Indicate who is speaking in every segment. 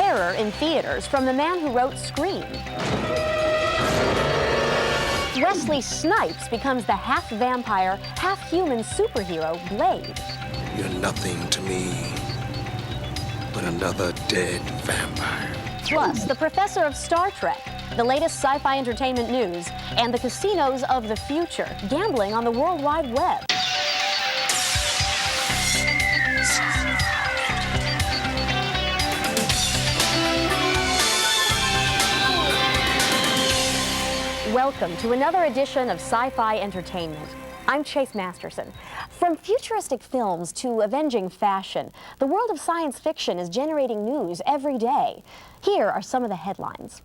Speaker 1: terror in theaters from the man who wrote Scream. Wesley Snipes becomes the half-vampire, half-human superhero, Blade.
Speaker 2: You're nothing to me but another dead vampire.
Speaker 1: Plus, the professor of Star Trek, the latest sci-fi entertainment news, and the casinos of the future, gambling on the World Wide Web. Welcome to another edition of Sci-Fi Entertainment. I'm Chase Masterson. From futuristic films to avenging fashion, the world of science fiction is generating news every day. Here are some of the headlines.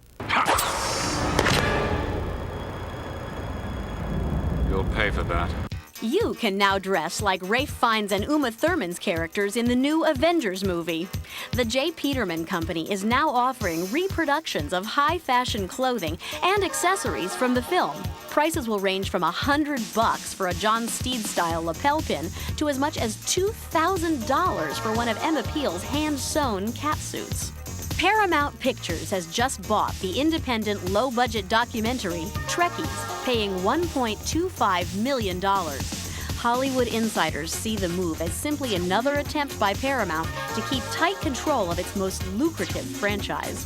Speaker 3: You'll pay for that.
Speaker 4: You can now dress like Ralph Fiennes and Uma Thurman's characters in the new Avengers movie. The J. Peterman Company is now offering reproductions of high-fashion clothing and accessories from the film. Prices will range from $100 for a John Steed-style lapel pin to as much as $2,000 for one of Emma Peel's hand-sewn catsuits. Paramount Pictures has just bought the independent low-budget documentary Trekkies, paying $1.25 million. Hollywood insiders see the move as simply another attempt by Paramount to keep tight control of its most lucrative franchise.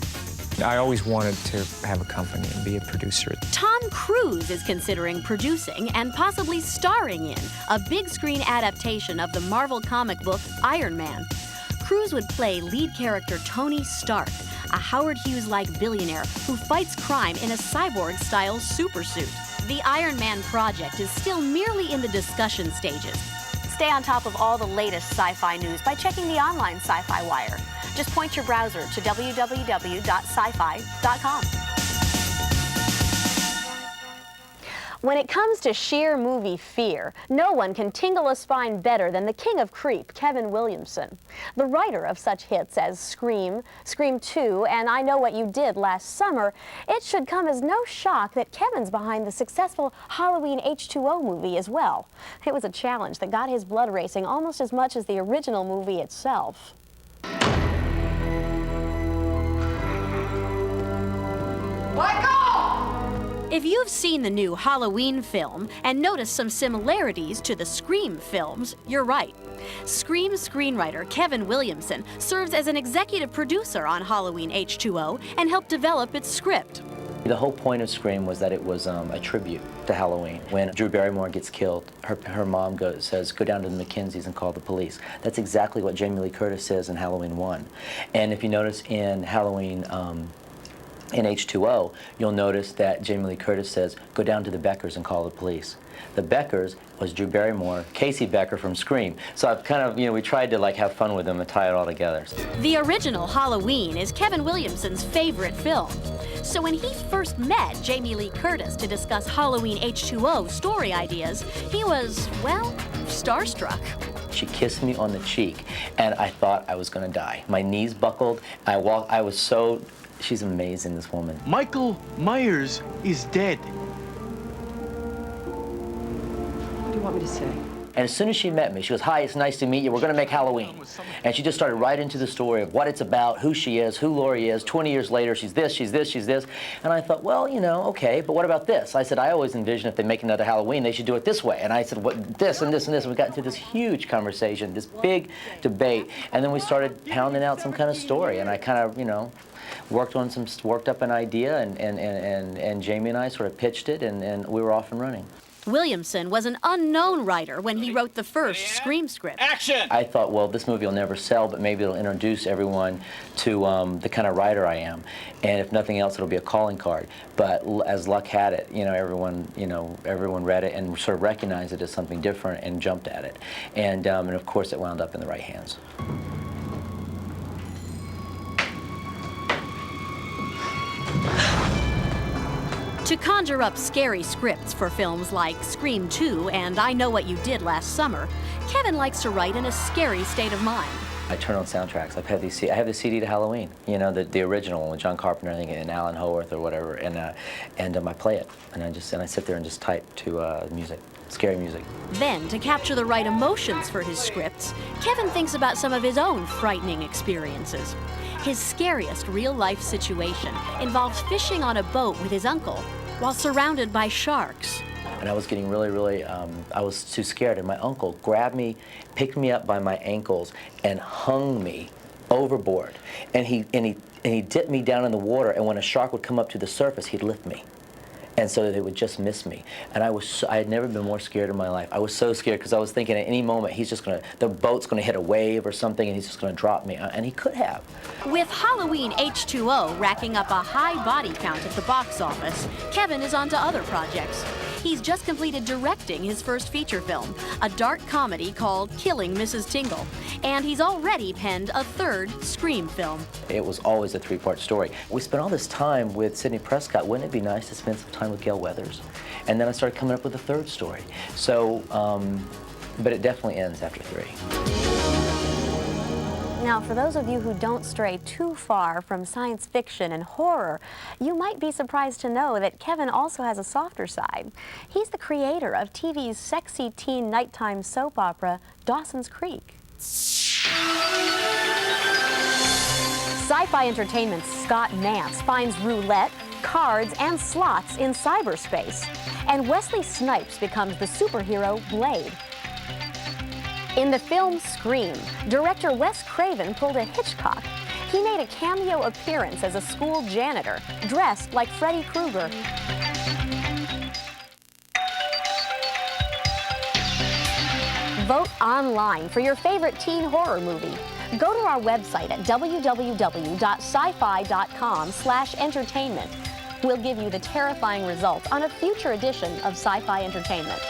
Speaker 5: I always wanted to have a company and be a producer.
Speaker 4: Tom Cruise is considering producing and possibly starring in a big-screen adaptation of the Marvel comic book Iron Man. Cruise would play lead character Tony Stark, a Howard Hughes-like billionaire who fights crime in a cyborg-style supersuit. The Iron Man project is still merely in the discussion stages. Stay on top of all the latest sci-fi news by checking the online Sci-Fi Wire. Just point your browser to www.scifi.com.
Speaker 1: When it comes to sheer movie fear, no one can tingle a spine better than the king of creep, Kevin Williamson. The writer of such hits as Scream, Scream 2, and I Know What You Did Last Summer, it should come as no shock that Kevin's behind the successful Halloween H2O movie as well. It was a challenge that got his blood racing almost as much as the original movie itself.
Speaker 6: Let go!
Speaker 4: If you've seen the new Halloween film and noticed some similarities to the Scream films, you're right. Scream screenwriter Kevin Williamson serves as an executive producer on Halloween H2O and helped develop its script.
Speaker 7: The whole point of Scream was that it was a tribute to Halloween. When Drew Barrymore gets killed, her mom says, go down to the McKinseys and call the police. That's exactly what Jamie Lee Curtis says in Halloween 1. And if you notice in Halloween in H2O, you'll notice that Jamie Lee Curtis says, go down to the Beckers and call the police. The Beckers was Drew Barrymore, Casey Becker from Scream. So I've kind of, we tried to have fun with them and tie it all together.
Speaker 4: The original Halloween is Kevin Williamson's favorite film. So when he first met Jamie Lee Curtis to discuss Halloween H2O story ideas, he was, well, starstruck.
Speaker 7: She kissed me on the cheek, and I thought I was going to die. My knees buckled. I was so... She's amazing, this woman.
Speaker 8: Michael Myers is dead. What
Speaker 6: do you want me to say?
Speaker 7: And as soon as she met me, she goes, hi, it's nice to meet you. We're going to make Halloween. And she just started right into the story of what it's about, who she is, who Laurie is. 20 years later, she's this, she's this, she's this. And I thought, well, okay, but what about this? I said, I always envision if they make another Halloween, they should do it this way. And I said, what, this and this and this. And we got into this huge conversation, this big debate. And then we started pounding out some kind of story. And I kind of, worked up an idea, and Jamie and I sort of pitched it, and we were off and running.
Speaker 4: Williamson was an unknown writer when he wrote the first Scream script.
Speaker 3: Action!
Speaker 7: I thought, well, this movie will never sell, but maybe it'll introduce everyone to the kind of writer I am. And if nothing else, it'll be a calling card. But as luck had it, everyone read it and sort of recognized it as something different and jumped at it. And of course, it wound up in the right hands.
Speaker 4: To conjure up scary scripts for films like Scream 2 and I Know What You Did Last Summer, Kevin likes to write in a scary state of mind.
Speaker 7: I turn on soundtracks. I have the CD to Halloween, the original one with John Carpenter, I think, and Alan Howarth or whatever, and I play it, and I sit there and just type to music, scary music.
Speaker 4: Then, to capture the right emotions for his scripts, Kevin thinks about some of his own frightening experiences. His scariest real-life situation involves fishing on a boat with his uncle while surrounded by sharks.
Speaker 7: And I was getting really, I was too scared. And my uncle grabbed me, picked me up by my ankles, and hung me overboard. And he dipped me down in the water, and when a shark would come up to the surface, he'd lift me. And so that they would just miss me. And I had never been more scared in my life. I was so scared because I was thinking at any moment the boat's gonna hit a wave or something and he's just gonna drop me. And he could have.
Speaker 4: With Halloween H2O racking up a high body count at the box office, Kevin is on to other projects. He's just completed directing his first feature film, a dark comedy called Killing Mrs. Tingle. And he's already penned a third Scream film.
Speaker 7: It was always a three-part story. We spent all this time with Sidney Prescott. Wouldn't it be nice to spend some time with Gail Weathers? And then I started coming up with a third story. So, but it definitely ends after 3.
Speaker 1: Now, for those of you who don't stray too far from science fiction and horror, you might be surprised to know that Kevin also has a softer side. He's the creator of TV's sexy teen nighttime soap opera, Dawson's Creek. Sci-Fi Entertainment's Scott Nance finds roulette, cards, and slots in cyberspace. And Wesley Snipes becomes the superhero Blade. In the film Scream, director Wes Craven pulled a Hitchcock. He made a cameo appearance as a school janitor, dressed like Freddy Krueger. Vote online for your favorite teen horror movie. Go to our website at www.scifi.com/entertainment. We'll give you the terrifying results on a future edition of Sci-Fi Entertainment.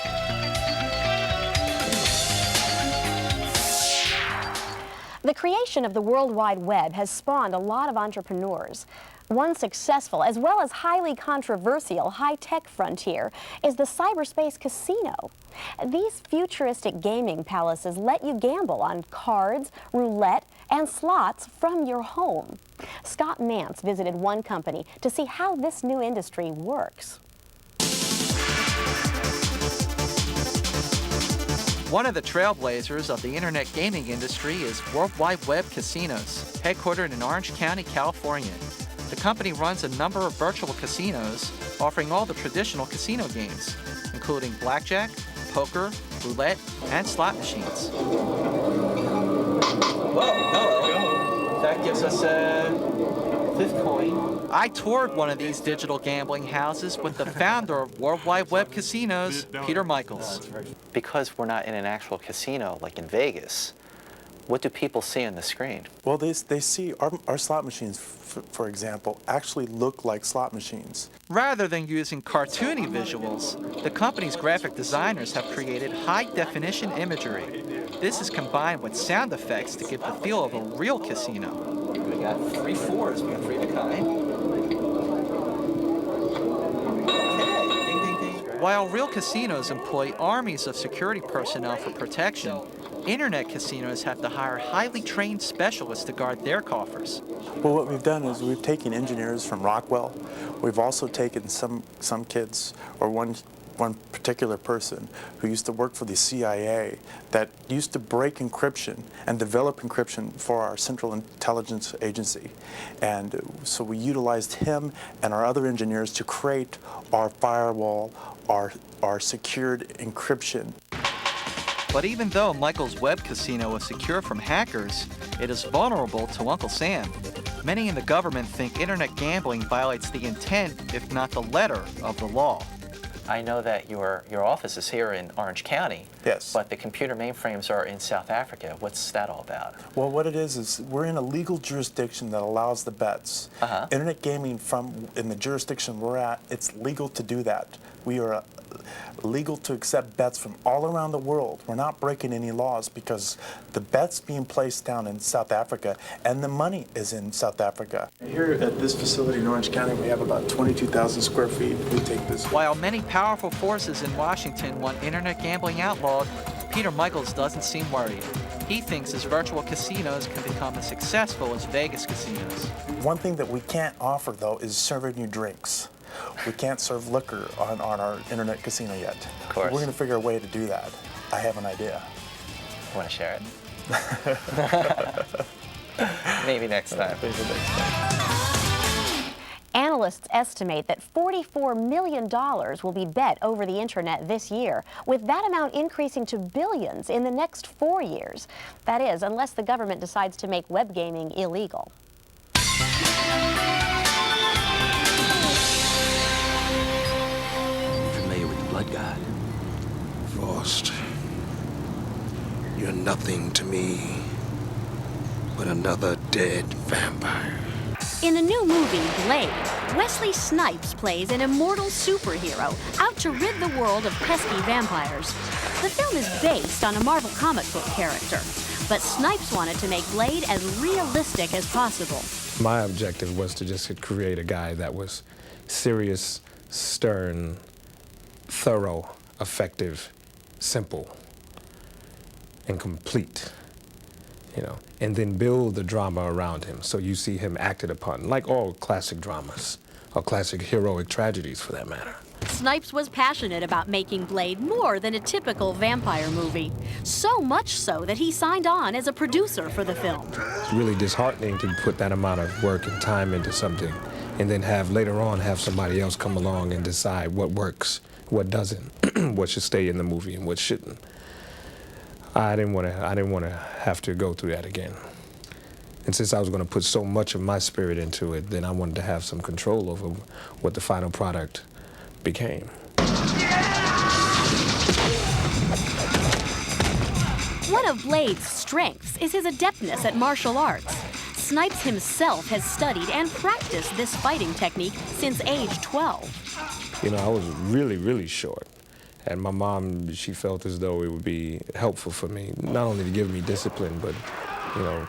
Speaker 1: The creation of the World Wide Web has spawned a lot of entrepreneurs. One successful as well as highly controversial high-tech frontier is the cyberspace casino. These futuristic gaming palaces let you gamble on cards, roulette, and slots from your home. Scott Nance visited one company to see how this new industry works.
Speaker 9: One of the trailblazers of the internet gaming industry is World Wide Web Casinos, headquartered in Orange County, California. The company runs a number of virtual casinos, offering all the traditional casino games, including blackjack, poker, roulette, and slot machines. Whoa, hello. That gives us a 5th coin. I toured one of these digital gambling houses with the founder of World Wide Web Casinos, Peter Michaels.
Speaker 10: Because we're not in an actual casino like in Vegas, what do people see on the screen?
Speaker 11: Well, they see our slot machines, for example, actually look like slot machines.
Speaker 9: Rather than using cartoony visuals, the company's graphic designers have created high-definition imagery. This is combined with sound effects to give the feel of a real casino.
Speaker 7: We got 3 4s. We got 3 of a kind. Okay. Ding, ding, ding.
Speaker 9: While real casinos employ armies of security personnel for protection, internet casinos have to hire highly trained specialists to guard their coffers.
Speaker 11: Well, what we've done is we've taken engineers from Rockwell. We've also taken some kids, or one particular person who used to work for the CIA that used to break encryption and develop encryption for our Central Intelligence Agency. And so we utilized him and our other engineers to create our firewall, our secured encryption.
Speaker 9: But even though Michael's web casino is secure from hackers, it is vulnerable to Uncle Sam. Many in the government think internet gambling violates the intent, if not the letter, of the law.
Speaker 10: I know that your office is here in Orange County.
Speaker 11: Yes.
Speaker 10: But the computer mainframes are in South Africa. What's that all about?
Speaker 11: Well, what it is we're in a legal jurisdiction that allows the bets. Internet gaming in the jurisdiction we're at, it's legal to do that. We are legal to accept bets from all around the world. We're not breaking any laws because the bet's being placed down in South Africa and the money is in South Africa. Here at this facility in Orange County, we have about 22,000 square feet. We take this.
Speaker 9: While many powerful forces in Washington want internet gambling outlawed, Peter Michaels doesn't seem worried. He thinks his virtual casinos can become as successful as Vegas casinos.
Speaker 11: One thing that we can't offer, though, is serving you drinks. We can't serve liquor on our internet casino yet.
Speaker 10: Of course.
Speaker 11: We're going to figure a way to do that. I have an idea.
Speaker 10: Want to share it? Maybe next time.
Speaker 1: Analysts estimate that $44 million will be bet over the internet this year, with that amount increasing to billions in the next 4 years. That is, unless the government decides to make web gaming illegal.
Speaker 2: Familiar with the blood god? Frost, you're nothing to me but another dead vampire.
Speaker 4: In the new movie, Blade, Wesley Snipes plays an immortal superhero out to rid the world of pesky vampires. The film is based on a Marvel comic book character, but Snipes wanted to make Blade as realistic as possible.
Speaker 12: My objective was to just create a guy that was serious, stern, thorough, effective, simple, and complete. You know, and then build the drama around him so you see him acted upon, like all classic dramas, or classic heroic tragedies for that matter.
Speaker 4: Snipes was passionate about making Blade more than a typical vampire movie. So much so that he signed on as a producer for the film.
Speaker 12: It's really disheartening to put that amount of work and time into something and then later on have somebody else come along and decide what works, what doesn't, what should stay in the movie and what shouldn't. I didn't want to have to go through that again. And since I was going to put so much of my spirit into it, then I wanted to have some control over what the final product became.
Speaker 4: One of Blade's strengths is his adeptness at martial arts. Snipes himself has studied and practiced this fighting technique since age 12.
Speaker 12: You know, I was really, really short. And my mom, she felt as though it would be helpful for me, not only to give me discipline, but, you know,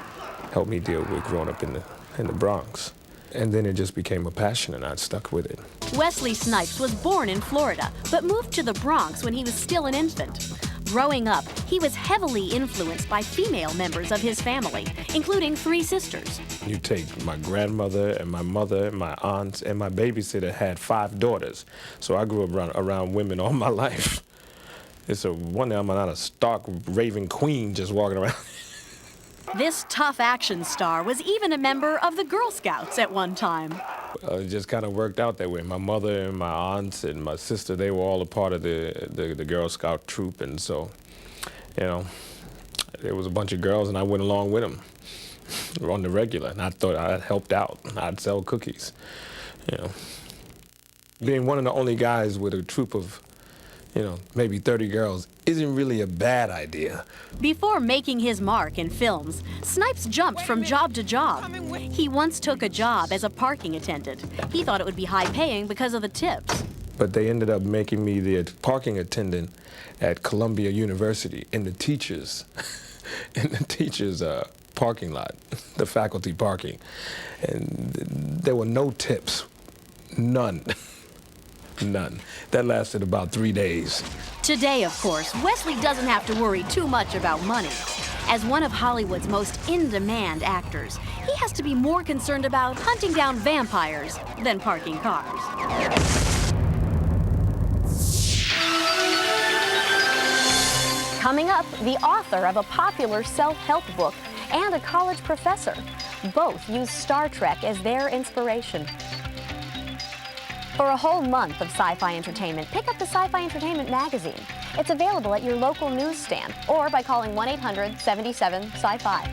Speaker 12: help me deal with growing up in the Bronx. And then it just became a passion, and I stuck with it.
Speaker 4: Wesley Snipes was born in Florida, but moved to the Bronx when he was still an infant. Growing up, he was heavily influenced by female members of his family, including 3 sisters.
Speaker 12: You take my grandmother and my mother and my aunts, and my babysitter had 5 daughters. So I grew up around women all my life. It's one day I'm not a stark raving queen just walking around.
Speaker 4: This tough action star was even a member of the Girl Scouts at one time.
Speaker 12: It just kind of worked out that way. My mother and my aunts and my sister, they were all a part of the Girl Scout troop, and so, you know, there was a bunch of girls, and I went along with them on the regular, and I thought I helped out. I'd sell cookies, you know. Being one of the only guys with a troop of, you know, maybe 30 girls isn't really a bad idea.
Speaker 4: Before making his mark in films, Snipes jumped from job to job. He once took a job as a parking attendant. He thought it would be high-paying because of the tips.
Speaker 12: But they ended up making me the parking attendant at Columbia University in the teachers' parking lot, the faculty parking. And there were no tips, none. None. That lasted about 3 days.
Speaker 4: Today, of course, Wesley doesn't have to worry too much about money. As one of Hollywood's most in-demand actors, he has to be more concerned about hunting down vampires than parking cars.
Speaker 1: Coming up, the author of a popular self-help book and a college professor. Both use Star Trek as their inspiration. For a whole month of sci-fi entertainment, pick up the Sci-Fi Entertainment magazine. It's available at your local newsstand or by calling 1-800-77-SCI-FI.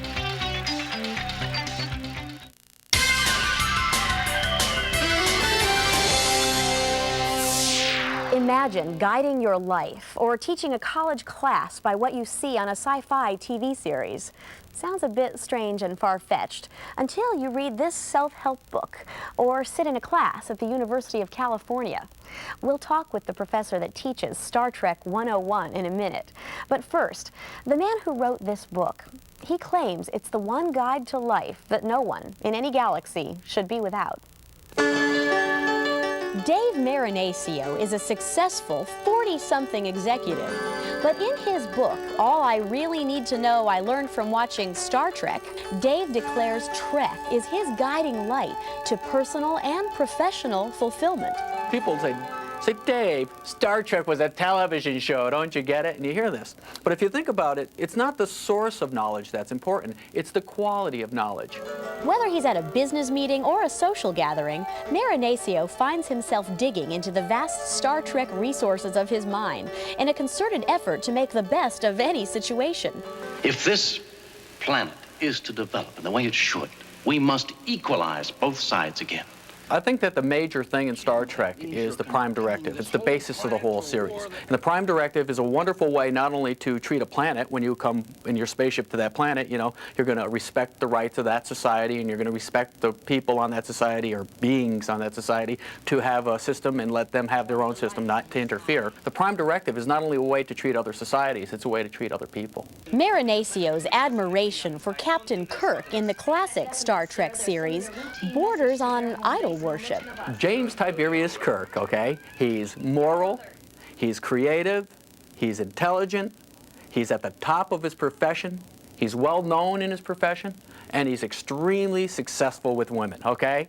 Speaker 1: Imagine guiding your life or teaching a college class by what you see on a sci-fi TV series. Sounds a bit strange and far-fetched until you read this self-help book or sit in a class at the University of California. We'll talk with the professor that teaches Star Trek 101 in a minute. But first, the man who wrote this book, he claims it's the one guide to life that no one in any galaxy should be without. Dave Marinaccio is a successful 40-something executive. But in his book, All I Really Need to Know I Learned from Watching Star Trek, Dave declares Trek is his guiding light to personal and professional fulfillment.
Speaker 8: People say
Speaker 13: Say, Dave, Star Trek was a television show, don't you get it? And you hear this. But if you think about it, it's not the source of knowledge that's important, it's the quality of knowledge.
Speaker 4: Whether he's at a business meeting or a social gathering, Marinaccio finds himself digging into the vast Star Trek resources of his mind in a concerted effort to make the best of any situation.
Speaker 14: If this planet is to develop in the way it should, we must equalize both sides again.
Speaker 13: I think that the major thing in Star Trek is the Prime Directive. It's the basis of the whole series. And the Prime Directive is a wonderful way not only to treat a planet when you come in your spaceship to that planet, you know, you're going to respect the rights of that society and you're going to respect the people on that society or beings on that society to have a system and let them have their own system, not to interfere. The Prime Directive is not only a way to treat other societies, it's a way to treat other people.
Speaker 4: Marinaccio's admiration for Captain Kirk in the classic Star Trek series borders on idol worship.
Speaker 13: James Tiberius Kirk, okay? He's moral, he's creative, he's intelligent, he's at the top of his profession, he's well known in his profession, and he's extremely successful with women, okay?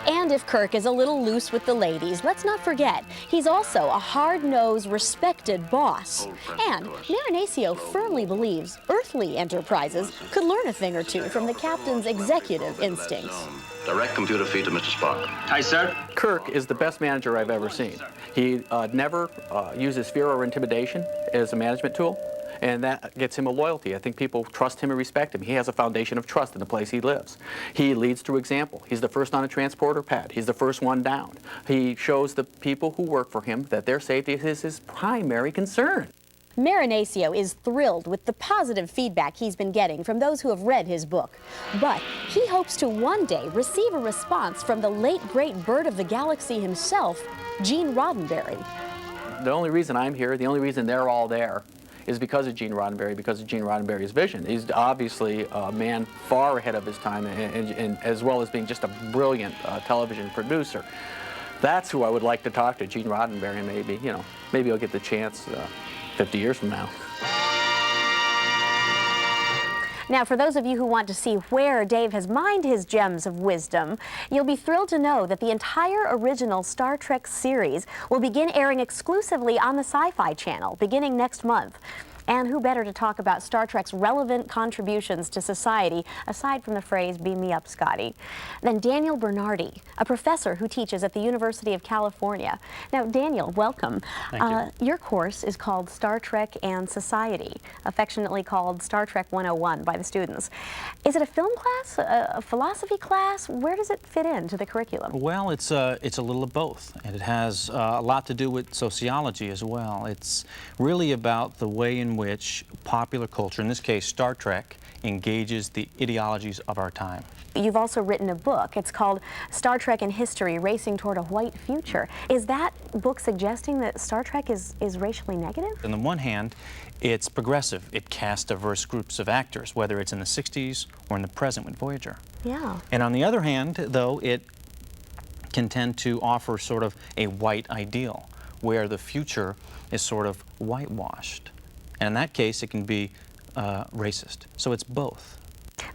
Speaker 4: And if Kirk is a little loose with the ladies, let's not forget, he's also a hard-nosed, respected boss. And Marinaccio firmly believes earthly enterprises could learn a thing or two from the captain's executive instincts.
Speaker 14: Direct computer feed to Mr. Spock. Hi, sir.
Speaker 13: Kirk is the best manager I've ever seen. He never uses fear or intimidation as a management tool, and that gets him a loyalty. I think people trust him and respect him. He has a foundation of trust in the place he lives. He leads through example. He's the first on a transporter pad. He's the first one down. He shows the people who work for him that their safety is his primary concern.
Speaker 4: Marinaccio is thrilled with the positive feedback he's been getting from those who have read his book. But he hopes to one day receive a response from the late great bird of the galaxy himself, Gene Roddenberry.
Speaker 13: The only reason I'm here, the only reason they're all there, is because of Gene Roddenberry, because of Gene Roddenberry's vision. He's obviously a man far ahead of his time, and as well as being just a brilliant television producer. That's who I would like to talk to, Gene Roddenberry. Maybe, you know, maybe I'll get the chance 50 years from now.
Speaker 1: Now, for those of you who want to see where Dave has mined his gems of wisdom, you'll be thrilled to know that the entire original Star Trek series will begin airing exclusively on the Sci-Fi Channel beginning next month. And who better to talk about Star Trek's relevant contributions to society, aside from the phrase, "Beam me up, Scotty," than Daniel Bernardi, a professor who teaches at the University of California. Now, Daniel, welcome.
Speaker 15: Thank you.
Speaker 1: Your course is called Star Trek and Society, affectionately called Star Trek 101 by the students. Is it a film class, a philosophy class? Where does it fit into the curriculum?
Speaker 15: Well, it's a little of both, and it has a lot to do with sociology as well. It's really about the way in which popular culture, in this case Star Trek, engages the ideologies of our time.
Speaker 1: You've also written a book. It's called Star Trek and History, Racing Toward a White Future. Is that book suggesting that Star Trek is racially negative?
Speaker 15: On the one hand, it's progressive. It casts diverse groups of actors, whether it's in the 60s or in the present with Voyager.
Speaker 1: Yeah.
Speaker 15: And on the other hand, though, it can tend to offer sort of a white ideal, where the future is sort of whitewashed. And in that case, it can be racist. So it's both.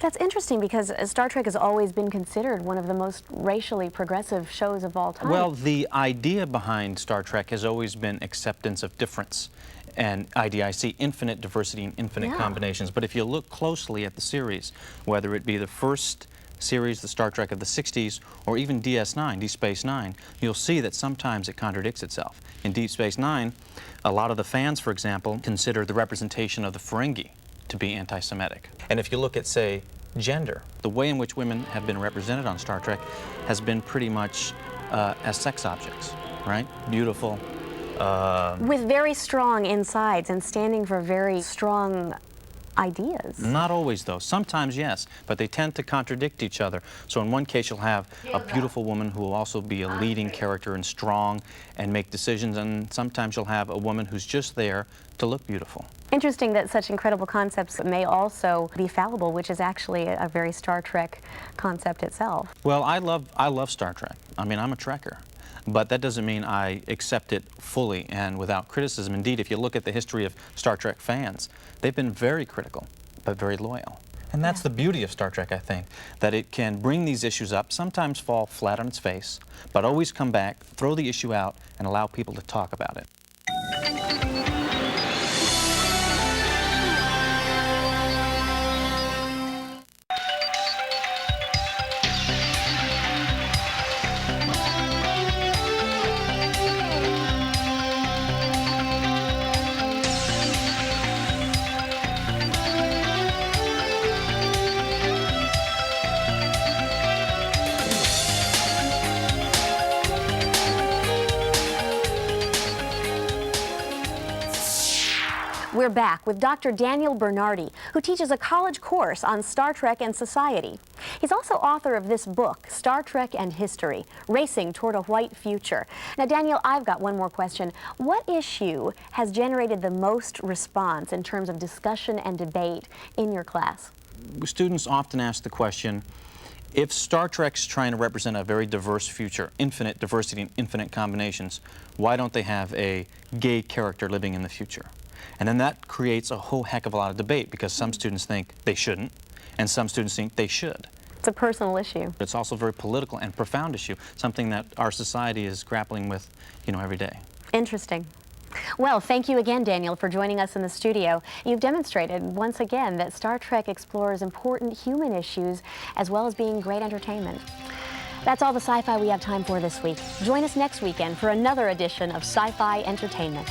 Speaker 1: That's interesting because Star Trek has always been considered one of the most racially progressive shows of all time.
Speaker 15: Well, the idea behind Star Trek has always been acceptance of difference and IDIC, infinite diversity and infinite combinations. But if you look closely at the series, whether it be the first series, the Star Trek of the 60s, or even DS9, Deep Space Nine, you'll see that sometimes it contradicts itself. In Deep Space Nine, a lot of the fans, for example, consider the representation of the Ferengi to be anti-Semitic. And if you look at, say, gender, the way in which women have been represented on Star Trek has been pretty much as sex objects, right? Beautiful.
Speaker 1: With very strong insides and standing for very strong ideas.
Speaker 15: Not always, though. Sometimes, yes, but they tend to contradict each other. So in one case, you'll have a beautiful woman who will also be a leading character and strong and make decisions, and sometimes you'll have a woman who's just there to look beautiful.
Speaker 1: Interesting that such incredible concepts may also be fallible, which is actually a very Star Trek concept itself.
Speaker 15: Well, I love Star Trek. I mean, I'm a Trekker. But that doesn't mean I accept it fully and without criticism. Indeed, if you look at the history of Star Trek fans, they've been very critical, but very loyal. And that's the beauty of Star Trek, I think, that it can bring these issues up, sometimes fall flat on its face, but always come back, throw the issue out, and allow people to talk about it.
Speaker 1: We're back with Dr. Daniel Bernardi, who teaches a college course on Star Trek and society. He's also author of this book, Star Trek and History, Racing Toward a White Future. Now, Daniel, I've got one more question. What issue has generated the most response in terms of discussion and debate in your class?
Speaker 15: Students often ask the question, if Star Trek's trying to represent a very diverse future, infinite diversity and infinite combinations, why don't they have a gay character living in the future? And then that creates a whole heck of a lot of debate, because some students think they shouldn't, and some students think they should.
Speaker 1: It's a personal issue.
Speaker 15: It's also a very political and profound issue, something that our society is grappling with, every day.
Speaker 1: Interesting. Well, thank you again, Daniel, for joining us in the studio. You've demonstrated once again that Star Trek explores important human issues as well as being great entertainment. That's all the sci-fi we have time for this week. Join us next weekend for another edition of Sci-Fi Entertainment.